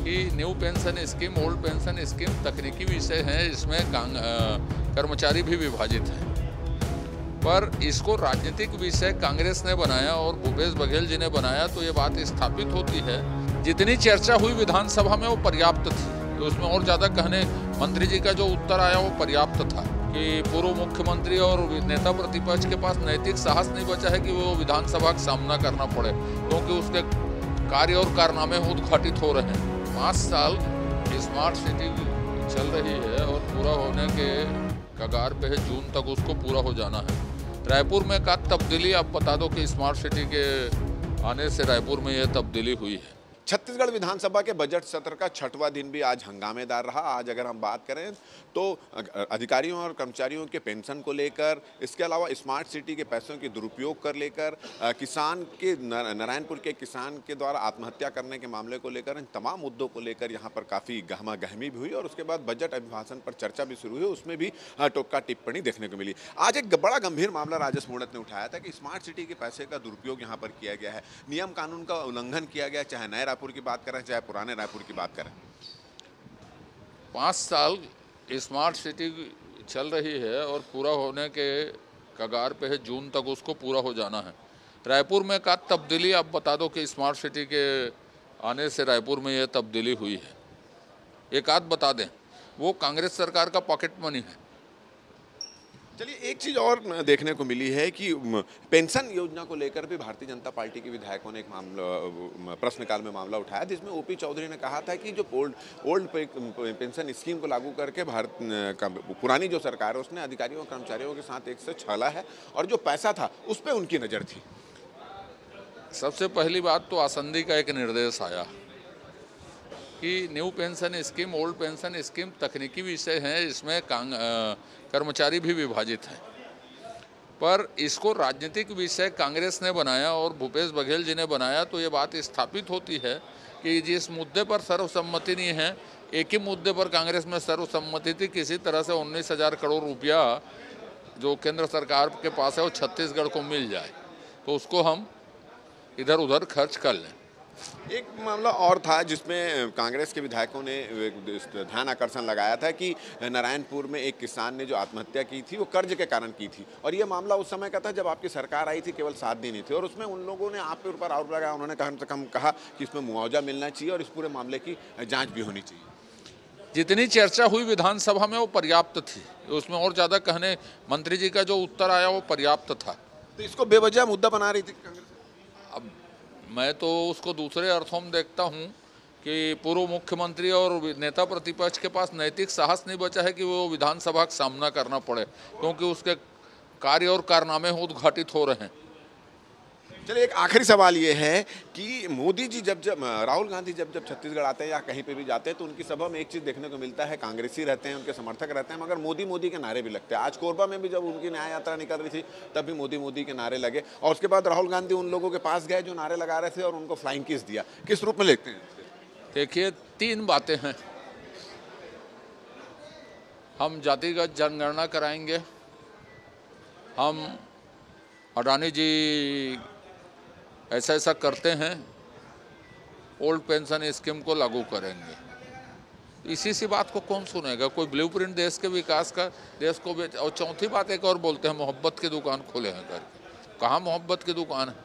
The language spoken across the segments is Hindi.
कि new pension scheme, old pension scheme तकनीकी विषय है, इसमें कर्मचारी भी विभाजित हैं। पर इसको राजनीतिक विषय कांग्रेस ने बनाया और भूपेश बघेल जी ने बनाया, तो ये बात स्थापित होती है जितनी चर्चा हुई विधानसभा में वो पर्याप्त थी। तो उसमें और ज़्यादा कहने, मंत्री जी का जो उत्तर आया वो पर्याप्त था कि पूर्व मुख्यमंत्री और नेता प्रतिपक्ष के पास नैतिक साहस नहीं बचा है कि वो विधानसभा का सामना करना पड़े, क्योंकि उसके कार्य और कारनामे उद्घाटित हो रहे हैं। 5 साल स्मार्ट सिटी चल रही है और पूरा होने के कगार पे है, जून तक उसको पूरा हो जाना है। रायपुर में का तब्दीली, आप बता दो कि स्मार्ट सिटी के आने से रायपुर में यह तब्दीली हुई है। छत्तीसगढ़ विधानसभा के बजट सत्र का 6वां दिन भी आज हंगामेदार रहा। आज अगर हम बात करें तो अधिकारियों और कर्मचारियों के पेंशन को लेकर, इसके अलावा स्मार्ट सिटी के पैसों के दुरुपयोग कर लेकर, किसान के नारायणपुर के किसान के द्वारा आत्महत्या करने के मामले को लेकर, इन तमाम मुद्दों को लेकर यहाँ पर काफ़ी गहमा गहमी भी हुई और उसके बाद बजट अभिभाषण पर चर्चा भी शुरू हुई। उसमें भी टोका टिप्पणी देखने को मिली। आज एक बड़ा गंभीर मामला राजस मूणत ने उठाया था कि स्मार्ट सिटी के पैसे का दुरुपयोग यहाँ पर किया गया है, नियम कानून का उल्लंघन किया गया, चाहे नए रायपुर की बात करें चाहे पुराने रायपुर की बात करें। 5 साल स्मार्ट सिटी चल रही है और पूरा होने के कगार पे है, जून तक उसको पूरा हो जाना है। रायपुर में का तब्दीली, आप बता दो कि स्मार्ट सिटी के आने से रायपुर में यह तब्दीली हुई है। एक आध बता दें, वो कांग्रेस सरकार का पॉकेट मनी है। चलिए, एक चीज़ और देखने को मिली है कि पेंशन योजना को लेकर भी भारतीय जनता पार्टी के विधायकों ने एक मामला, प्रश्नकाल में मामला उठाया, जिसमें ओपी चौधरी ने कहा था कि जो ओल्ड पेंशन स्कीम को लागू करके भारत का पुरानी जो सरकार है उसने अधिकारियों और कर्मचारियों के साथ एक से छला है और जो पैसा था उस पर उनकी नज़र थी। सबसे पहली बात तो आसंदी का एक निर्देश आया कि new pension scheme, old pension scheme तकनीकी विषय है, इसमें कर्मचारी भी विभाजित हैं। पर इसको राजनीतिक विषय कांग्रेस ने बनाया और भूपेश बघेल जी ने बनाया, तो ये बात स्थापित होती है कि जिस मुद्दे पर सर्वसम्मति नहीं है, एक ही मुद्दे पर कांग्रेस में सर्वसम्मति थी, किसी तरह से 19,000 करोड़ रुपया जो केंद्र सरकार के पास है वो छत्तीसगढ़ को मिल जाए, तो उसको हम इधर उधर खर्च कर लें। एक मामला और था जिसमें कांग्रेस के विधायकों ने ध्यान आकर्षण लगाया था कि नारायणपुर में एक किसान ने जो आत्महत्या की थी वो कर्ज के कारण की थी, और ये मामला उस समय का था जब आपकी सरकार आई थी, केवल 7 दिन ही थे, और उसमें उन लोगों ने आपके ऊपर आरोप लगाया, उन्होंने कम से कम कहा कि इसमें मुआवजा मिलना चाहिए और इस पूरे मामले की जाँच भी होनी चाहिए। जितनी चर्चा हुई विधानसभा में वो पर्याप्त थी, उसमें और ज़्यादा कहने, मंत्री जी का जो उत्तर आया वो पर्याप्त था। तो इसको बेवजह मुद्दा बना रही थी कांग्रेस। मैं तो उसको दूसरे अर्थों में देखता हूँ कि पूर्व मुख्यमंत्री और नेता प्रतिपक्ष के पास नैतिक साहस नहीं बचा है कि वो विधानसभा का सामना करना पड़े, क्योंकि उसके कार्य और कारनामे उद्घाटित हो रहे हैं। चलिए, एक आखिरी सवाल ये है कि मोदी जी जब राहुल गांधी जब छत्तीसगढ़ आते हैं या कहीं पे भी जाते हैं तो उनकी सभा में एक चीज़ देखने को मिलता है, कांग्रेसी रहते हैं, उनके समर्थक रहते हैं, मगर मोदी मोदी के नारे भी लगते हैं। आज कोरबा में भी जब उनकी न्याय यात्रा निकल रही थी तब भी मोदी मोदी के नारे लगे, और उसके बाद राहुल गांधी उन लोगों के पास गए जो नारे लगा रहे थे और उनको फ्लाइंग किस दिया। किस रूप में लिखते हैं? देखिए, 3 बातें हैं। हम जातिगत जनगणना कराएंगे, हम अडानी जी ऐसा ऐसा करते हैं, ओल्ड पेंशन स्कीम को लागू करेंगे। इसी सी बात को कौन सुनेगा? कोई ब्लूप्रिंट देश के विकास का, देश को और चौथी बात एक और बोलते हैं, मोहब्बत की दुकान खोले हैं करके। कहाँ मोहब्बत की दुकान है?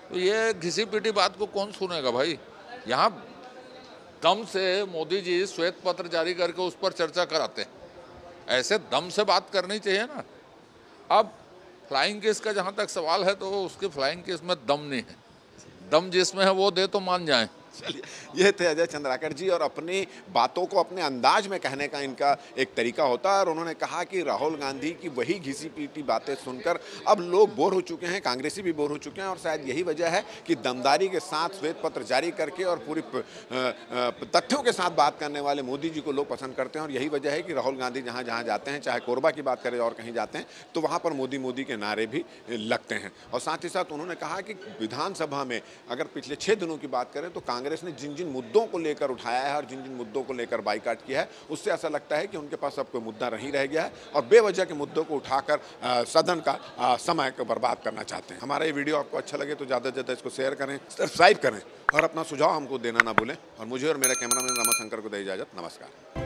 तो ये घिसी पिटी बात को कौन सुनेगा भाई? यहाँ दम से मोदी जी श्वेत पत्र जारी करके उस पर चर्चा कराते हैं, ऐसे दम से बात करनी चाहिए ना। अब फ्लाइंग किस का जहाँ तक सवाल है, तो उसकी फ्लाइंग किस में दम नहीं है, दम जिसमें है वो दे तो मान जाएं। चलिए, ये थे अजय चंद्राकर जी, और अपनी बातों को अपने अंदाज में कहने का इनका एक तरीका होता है, और उन्होंने कहा कि राहुल गांधी की वही घिसी पीटी बातें सुनकर अब लोग बोर हो चुके हैं, कांग्रेसी भी बोर हो चुके हैं, और शायद यही वजह है कि दमदारी के साथ श्वेत पत्र जारी करके और पूरी तथ्यों के साथ बात करने वाले मोदी जी को लोग पसंद करते हैं, और यही वजह है कि राहुल गांधी जहाँ जहाँ जाते हैं, चाहे कोरबा की बात करें और कहीं जाते हैं, तो वहाँ पर मोदी मोदी के नारे भी लगते हैं। और साथ ही साथ उन्होंने कहा कि विधानसभा में अगर पिछले 6 दिनों की बात करें तो कांग्रेस कांग्रेस ने जिन जिन मुद्दों को लेकर उठाया है और जिन जिन मुद्दों को लेकर बाइकाट किया है, उससे ऐसा लगता है कि उनके पास अब कोई मुद्दा नहीं रह गया है और बेवजह के मुद्दों को उठाकर सदन का समय को बर्बाद करना चाहते हैं। हमारा ये वीडियो आपको अच्छा लगे तो ज़्यादा से ज़्यादा इसको शेयर करें, सब्सक्राइब करें और अपना सुझाव हमको देना ना भूलें। और मुझे और मेरे कैमरामैन रमाशंकर को दे इजाज़त। नमस्कार।